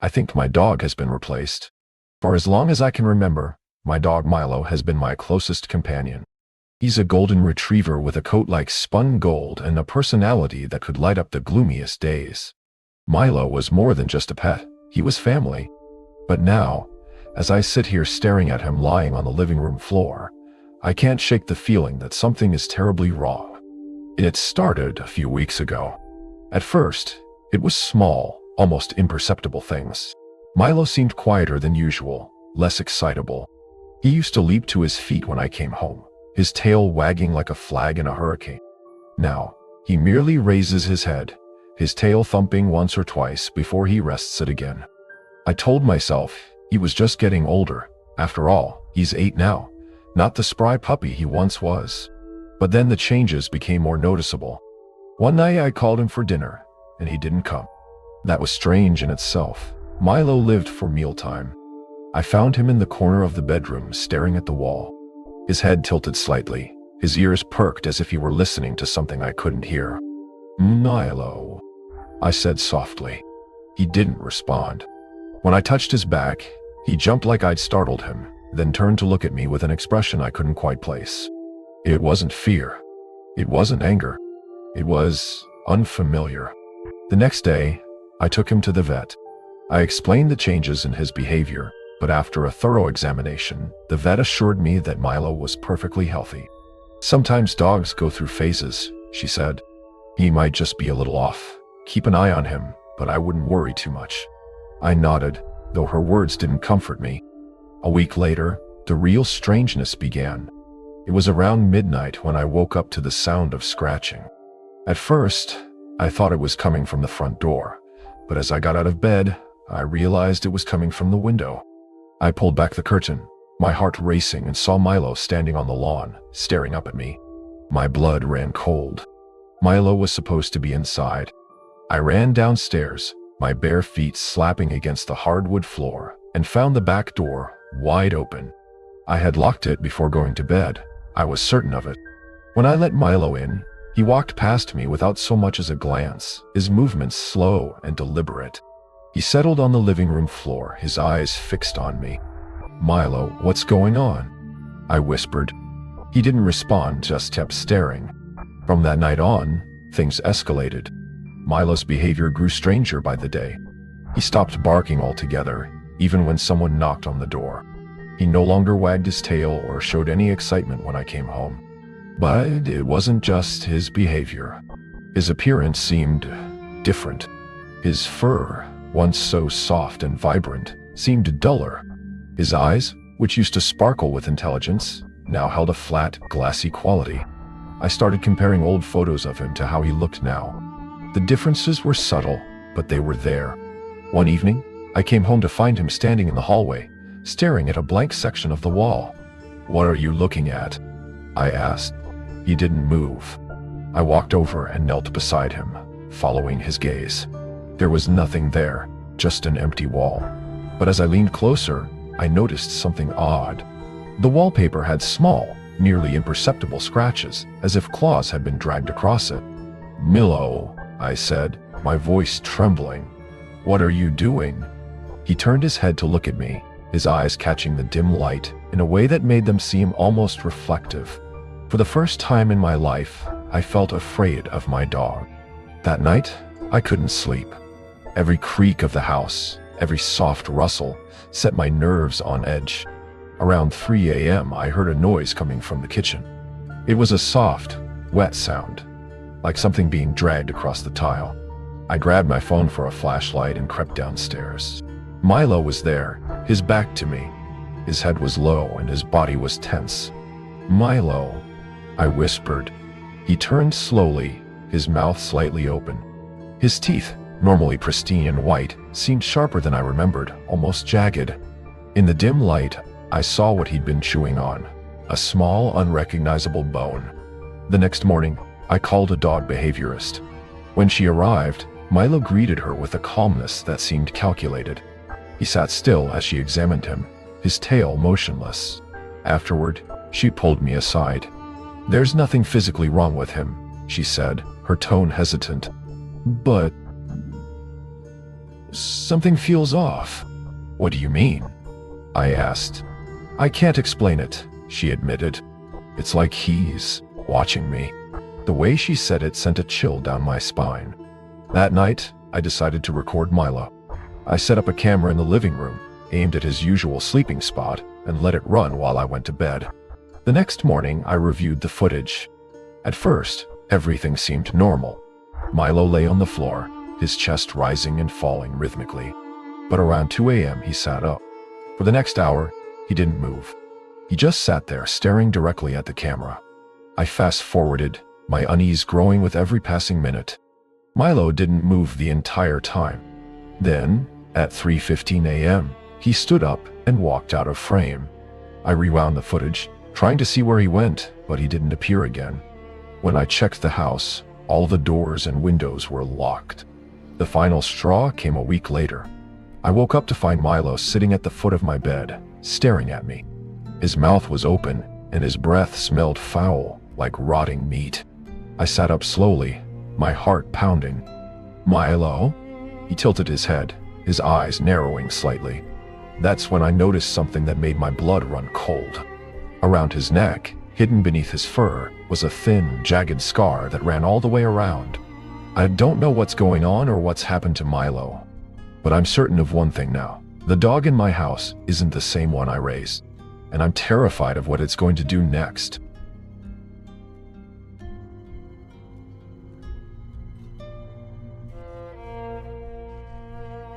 I think my dog has been replaced. For as long as I can remember, my dog Milo has been my closest companion. He's a golden retriever with a coat like spun gold and a personality that could light up the gloomiest days. Milo was more than just a pet, he was family. But now, as I sit here staring at him lying on the living room floor, I can't shake the feeling that something is terribly wrong. It started a few weeks ago. At first, it was small, almost imperceptible things. Milo seemed quieter than usual, less excitable. He used to leap to his feet when I came home, his tail wagging like a flag in a hurricane. Now, he merely raises his head, his tail thumping once or twice before he rests it again. I told myself he was just getting older. After all, he's 8 now, not the spry puppy he once was. But then the changes became more noticeable. One night I called him for dinner, and he didn't come. That was strange in itself. Milo lived for mealtime. I found him in the corner of the bedroom, staring at the wall. His head tilted slightly, his ears perked as if he were listening to something I couldn't hear. "Milo," I said softly. He didn't respond. When I touched his back, he jumped like I'd startled him, then turned to look at me with an expression I couldn't quite place. It wasn't fear. It wasn't anger. It was unfamiliar. The next day, I took him to the vet. I explained the changes in his behavior, but after a thorough examination, the vet assured me that Milo was perfectly healthy. "Sometimes dogs go through phases," she said. "He might just be a little off. Keep an eye on him, but I wouldn't worry too much." I nodded, though her words didn't comfort me. A week later, the real strangeness began. It was around midnight when I woke up to the sound of scratching. At first, I thought it was coming from the front door, but as I got out of bed, I realized it was coming from the window. I pulled back the curtain, my heart racing, and saw Milo standing on the lawn, staring up at me. My blood ran cold. Milo was supposed to be inside. I ran downstairs, my bare feet slapping against the hardwood floor, and found the back door wide open. I had locked it before going to bed. I was certain of it. When I let Milo in, he walked past me without so much as a glance, his movements slow and deliberate. He settled on the living room floor, his eyes fixed on me. "Milo, what's going on?" I whispered. He didn't respond, just kept staring. From that night on, things escalated. Milo's behavior grew stranger by the day. He stopped barking altogether, even when someone knocked on the door. He no longer wagged his tail or showed any excitement when I came home. But it wasn't just his behavior. His appearance seemed different. His fur, once so soft and vibrant, seemed duller. His eyes, which used to sparkle with intelligence, now held a flat, glassy quality. I started comparing old photos of him to how he looked now. The differences were subtle, but they were there. One evening, I came home to find him standing in the hallway, staring at a blank section of the wall. "What are you looking at?" I asked. He didn't move. I walked over and knelt beside him, following his gaze. There was nothing there, just an empty wall. But as I leaned closer, I noticed something odd. The wallpaper had small, nearly imperceptible scratches, as if claws had been dragged across it. "Milo," I said, my voice trembling. "What are you doing?" He turned his head to look at me, his eyes catching the dim light in a way that made them seem almost reflective. For the first time in my life, I felt afraid of my dog. That night, I couldn't sleep. Every creak of the house, every soft rustle, set my nerves on edge. Around 3 a.m., I heard a noise coming from the kitchen. It was a soft, wet sound, like something being dragged across the tile. I grabbed my phone for a flashlight and crept downstairs. Milo was there, his back to me. His head was low and his body was tense. "Milo," I whispered. He turned slowly, his mouth slightly open. His teeth, normally pristine and white, seemed sharper than I remembered, almost jagged. In the dim light, I saw what he'd been chewing on, a small, unrecognizable bone. The next morning, I called a dog behaviorist. When she arrived, Milo greeted her with a calmness that seemed calculated. He sat still as she examined him, his tail motionless. Afterward, she pulled me aside. "There's nothing physically wrong with him," she said, her tone hesitant. "But Something feels off. What do you mean? I asked. I can't explain it, she admitted. It's like he's watching me. The way she said it sent a chill down my spine. That night, I decided to record Milo. I set up a camera in the living room, aimed at his usual sleeping spot, and let it run while I went to bed. The next morning, I reviewed the footage. At first, everything seemed normal. Milo lay on the floor, his chest rising and falling rhythmically. But around 2 a.m., he sat up. For the next hour, he didn't move. He just sat there staring directly at the camera. I fast-forwarded, my unease growing with every passing minute. Milo didn't move the entire time. Then, at 3:15 a.m., he stood up and walked out of frame. I rewound the footage, trying to see where he went, but he didn't appear again. When I checked the house, all the doors and windows were locked. The final straw came a week later. I woke up to find Milo sitting at the foot of my bed, staring at me. His mouth was open, and his breath smelled foul, like rotting meat. I sat up slowly, my heart pounding. Milo? He tilted his head, his eyes narrowing slightly. That's when I noticed something that made my blood run cold. Around his neck, hidden beneath his fur, was a thin, jagged scar that ran all the way around. I don't know what's going on or what's happened to Milo, but I'm certain of one thing now. The dog in my house isn't the same one I raised, and I'm terrified of what it's going to do next.